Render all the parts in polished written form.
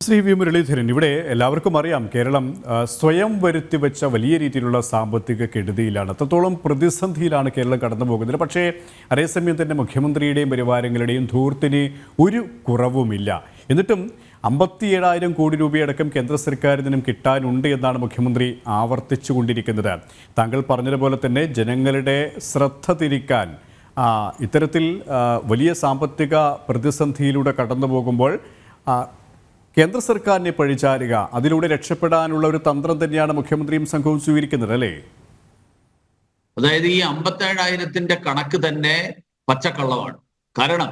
Shri V Muraleedharan, ഇവിടെ എല്ലാവർക്കും അറിയാം കേരളം സ്വയം വരുത്തിവെച്ച വലിയ രീതിയിലുള്ള സാമ്പത്തിക കെടുതിയിലാണ്. അത്രത്തോളം പ്രതിസന്ധിയിലാണ് കേരളം കടന്നു പോകുന്നത്. പക്ഷേ അതേസമയം തന്നെ മുഖ്യമന്ത്രിയുടെയും പരിവാരങ്ങളുടെയും ധൂർത്തിന് ഒരു കുറവുമില്ല. എന്നിട്ടും 57,000 കോടി രൂപയടക്കം കേന്ദ്ര സർക്കാരിൽ നിന്നും കിട്ടാനുണ്ട് എന്നാണ് മുഖ്യമന്ത്രി ആവർത്തിച്ചു കൊണ്ടിരിക്കുന്നത്. താങ്കൾ പറഞ്ഞതുപോലെ തന്നെ ജനങ്ങളുടെ ശ്രദ്ധ തിരിക്കാൻ ഇത്തരത്തിൽ വലിയ സാമ്പത്തിക പ്രതിസന്ധിയിലൂടെ കടന്നു പോകുമ്പോൾ കേന്ദ്ര സർക്കാരിനെ പഴിചാരുക, അതിലൂടെ രക്ഷപ്പെടാനുള്ള ഒരു തന്ത്രം തന്നെയാണ് മുഖ്യമന്ത്രിയും സംഘവും സ്വീകരിക്കുന്നത്, അല്ലേ? അതായത് ഈ 57,000-ന്റെ കണക്ക് തന്നെ പച്ചക്കള്ളമാണ്. കാരണം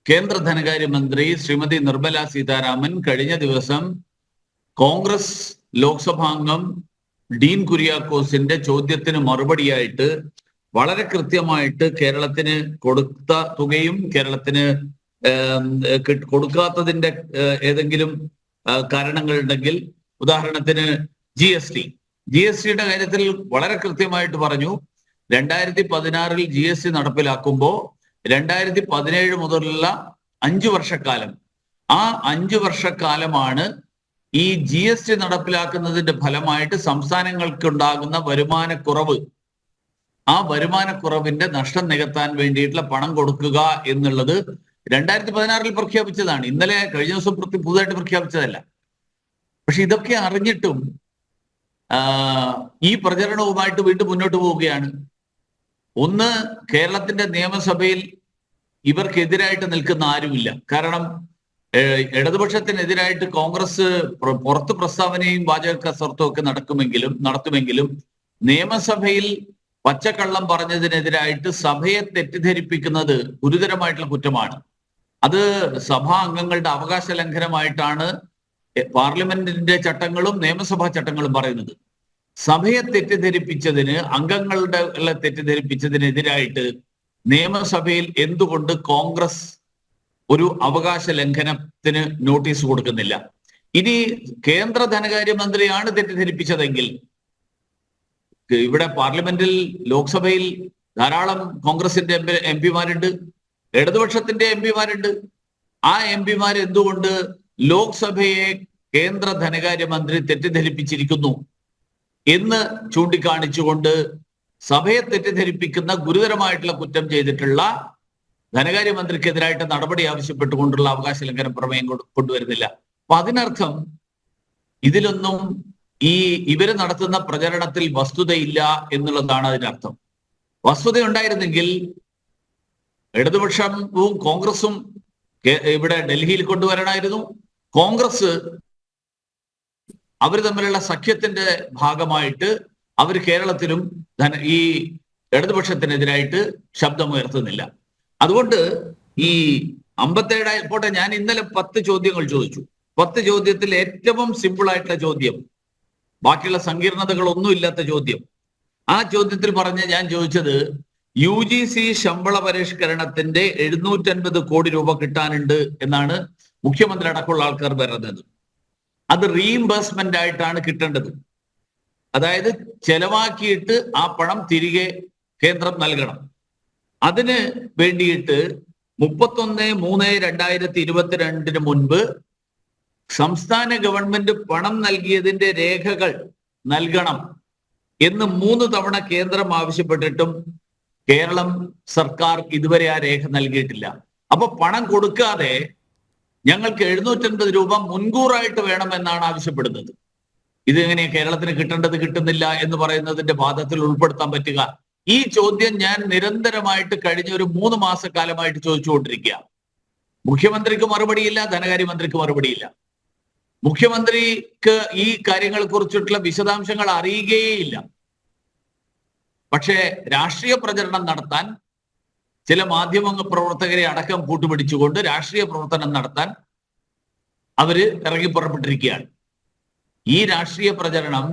കേന്ദ്ര ധനകാര്യമന്ത്രി ശ്രീമതി നിർമ്മല സീതാരാമൻ കഴിഞ്ഞ ദിവസം കോൺഗ്രസ് ലോക്സഭാംഗം ഡീൻ കുര്യാക്കോസിന്റെ ചോദ്യത്തിന് മറുപടിയായിട്ട് വളരെ കൃത്യമായിട്ട് കേരളത്തിന് കൊടുത്ത തുകയും കേരളത്തിന് കൊടുക്കാത്തതിന്റെ ഏതെങ്കിലും കാരണങ്ങളുണ്ടെങ്കിൽ, ഉദാഹരണത്തിന് ജി എസ് ടിയുടെ കാര്യത്തിൽ വളരെ കൃത്യമായിട്ട് പറഞ്ഞു, 2016 ജി എസ് ടി നടപ്പിലാക്കുമ്പോൾ 2017 മുതലുള്ള 5 വർഷക്കാലം, ആ 5 വർഷക്കാലമാണ് ഈ ജി എസ് ടി നടപ്പിലാക്കുന്നതിന്റെ ഫലമായിട്ട് സംസ്ഥാനങ്ങൾക്കുണ്ടാകുന്ന വരുമാനക്കുറവ്, ആ വരുമാനക്കുറവിന്റെ നഷ്ടം നികത്താൻ വേണ്ടിയിട്ടുള്ള പണം കൊടുക്കുക എന്നുള്ളത് 2016 പ്രഖ്യാപിച്ചതാണ്. ഇന്നലെ കഴിഞ്ഞ ദിവസം പുതുതായിട്ട് പ്രഖ്യാപിച്ചതല്ല. പക്ഷെ ഇതൊക്കെ അറിഞ്ഞിട്ടും ഈ പ്രചരണവുമായിട്ട് വീണ്ടും മുന്നോട്ട് പോവുകയാണ്. ഒന്ന്, കേരളത്തിന്റെ നിയമസഭയിൽ ഇവർക്കെതിരായിട്ട് നിൽക്കുന്ന ആരുമില്ല. കാരണം ഇടതുപക്ഷത്തിനെതിരായിട്ട് കോൺഗ്രസ് പുറത്ത് പ്രസ്താവനയും വാചക കസർത്തും ഒക്കെ നടത്തുമെങ്കിലും നിയമസഭയിൽ പച്ചക്കള്ളം പറഞ്ഞതിനെതിരായിട്ട് സഭയെ തെറ്റിദ്ധരിപ്പിക്കുന്നത് ഗുരുതരമായിട്ടുള്ള കുറ്റമാണ്. അത് സഭാ അംഗങ്ങളുടെ അവകാശ ലംഘനമായിട്ടാണ് പാർലമെന്റിന്റെ ചട്ടങ്ങളും നിയമസഭാ ചട്ടങ്ങളും പറയുന്നത്. സഭയെ തെറ്റിദ്ധരിപ്പിച്ചതിന്, അംഗങ്ങളുടെ തെറ്റിദ്ധരിപ്പിച്ചതിനെതിരായിട്ട് നിയമസഭയിൽ എന്തുകൊണ്ട് കോൺഗ്രസ് ഒരു അവകാശ ലംഘനത്തിന് നോട്ടീസ് കൊടുക്കുന്നില്ല? ഇനി കേന്ദ്ര ധനകാര്യമന്ത്രിയാണ് തെറ്റിദ്ധരിപ്പിച്ചതെങ്കിൽ, ഇവിടെ പാർലമെന്റിൽ ലോക്സഭയിൽ ധാരാളം കോൺഗ്രസിന്റെ എംപിമാരുണ്ട്, ഇടതുപക്ഷത്തിന്റെ എംപിമാരുണ്ട്. ആ എംപിമാർ എന്തുകൊണ്ട് ലോക്സഭയെ കേന്ദ്ര ധനകാര്യമന്ത്രി തെറ്റിദ്ധരിപ്പിച്ചിരിക്കുന്നു എന്ന് ചൂണ്ടിക്കാണിച്ചുകൊണ്ട് സഭയെ തെറ്റിദ്ധരിപ്പിക്കുന്ന ഗുരുതരമായിട്ടുള്ള കുറ്റം ചെയ്തിട്ടുള്ള ധനകാര്യമന്ത്രിക്കെതിരായിട്ട് നടപടി ആവശ്യപ്പെട്ടുകൊണ്ടുള്ള അവകാശ ലംഘന പ്രമേയം കൊണ്ടുവരുന്നില്ല. അപ്പൊ അതിനർത്ഥം ഇതിലൊന്നും ഇവര് നടത്തുന്ന പ്രചരണത്തിൽ വസ്തുതയില്ല എന്നുള്ളതാണ് അതിനർത്ഥം. വസ്തുത ഉണ്ടായിരുന്നെങ്കിൽ ഇടതുപക്ഷവും കോൺഗ്രസും ഇവിടെ ഡൽഹിയിൽ കൊണ്ടുവരണമായിരുന്നു. കോൺഗ്രസ് അവർ തമ്മിലുള്ള സഖ്യത്തിന്റെ ഭാഗമായിട്ട് അവർ കേരളത്തിലും ഈ ഇടതുപക്ഷത്തിനെതിരായിട്ട് ശബ്ദമുയർത്തുന്നില്ല. അതുകൊണ്ട് ഈ 57,000 പോട്ടെ, ഞാൻ ഇന്നലെ 10 ചോദ്യങ്ങൾ ചോദിച്ചു. 10 ചോദ്യത്തിൽ ഏറ്റവും സിമ്പിൾ ആയിട്ടുള്ള ചോദ്യം, ബാക്കിയുള്ള സങ്കീർണതകളൊന്നും ഇല്ലാത്ത ചോദ്യം, ആ ചോദ്യത്തിൽ ഞാൻ ചോദിച്ചത് UGC ശമ്പള പരിഷ്കരണത്തിന്റെ 750 കോടി രൂപ കിട്ടാനുണ്ട് എന്നാണ് മുഖ്യമന്ത്രി അടക്കമുള്ള ആൾക്കാർ പറയുന്നത്. അത് റീഇംബേഴ്സ്മെന്റ് ആയിട്ടാണ് കിട്ടേണ്ടത്. അതായത് ചെലവാക്കിയിട്ട് ആ പണം തിരികെ കേന്ദ്രം നൽകണം. അതിന് വേണ്ടിയിട്ട് 31/3/2022 മുൻപ് സംസ്ഥാന ഗവൺമെന്റ് പണം നൽകിയതിന്റെ രേഖകൾ നൽകണം എന്ന് 3 തവണ കേന്ദ്രം ആവശ്യപ്പെട്ടിട്ടും കേരളം സർക്കാർ ഇതുവരെ ആ രേഖ നൽകിയിട്ടില്ല. അപ്പൊ പണം കൊടുക്കാതെ ഞങ്ങൾക്ക് 750 രൂപ മുൻകൂറായിട്ട് വേണമെന്നാണ് ആവശ്യപ്പെടുന്നത്. ഇതെങ്ങനെയാ കേരളത്തിന് കിട്ടേണ്ടത് കിട്ടുന്നില്ല എന്ന് പറയുന്നതിന്റെ വാദത്തിൽ ഉൾപ്പെടുത്താൻ പറ്റുക? ഈ ചോദ്യം ഞാൻ നിരന്തരമായിട്ട് കഴിഞ്ഞ ഒരു 3 മാസക്കാലമായിട്ട് ചോദിച്ചുകൊണ്ടിരിക്കുക. മുഖ്യമന്ത്രിക്ക് മറുപടിയില്ല, ധനകാര്യമന്ത്രിക്ക് മറുപടിയില്ല. മുഖ്യമന്ത്രിക്ക് ഈ കാര്യങ്ങളെ കുറിച്ചിട്ടുള്ള വിശദാംശങ്ങൾ അറിയുകയേയില്ല. പക്ഷേ രാഷ്ട്രീയ പ്രചരണം നടത്താൻ ചില മാധ്യമ പ്രവർത്തകരെ അടക്കം കൂട്ടുപിടിച്ചുകൊണ്ട് രാഷ്ട്രീയ പ്രവർത്തനം നടത്താൻ അവര് ഇറങ്ങി പുറപ്പെട്ടിരിക്കുകയാണ്. ഈ രാഷ്ട്രീയ പ്രചരണം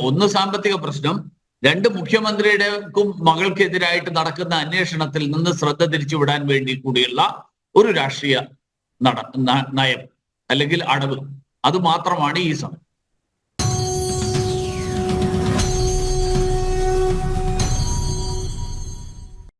ഒന്ന് സാമ്പത്തിക പ്രശ്നം, 2 മുഖ്യമന്ത്രിയുടെക്കും മകൾക്കെതിരായിട്ട് നടക്കുന്ന അന്വേഷണത്തിൽ നിന്ന് ശ്രദ്ധ തിരിച്ചുവിടാൻ വേണ്ടി കൂടിയുള്ള ഒരു രാഷ്ട്രീയ നയം അല്ലെങ്കിൽ അടവ്, അത് മാത്രമാണ് ഈ സമയം.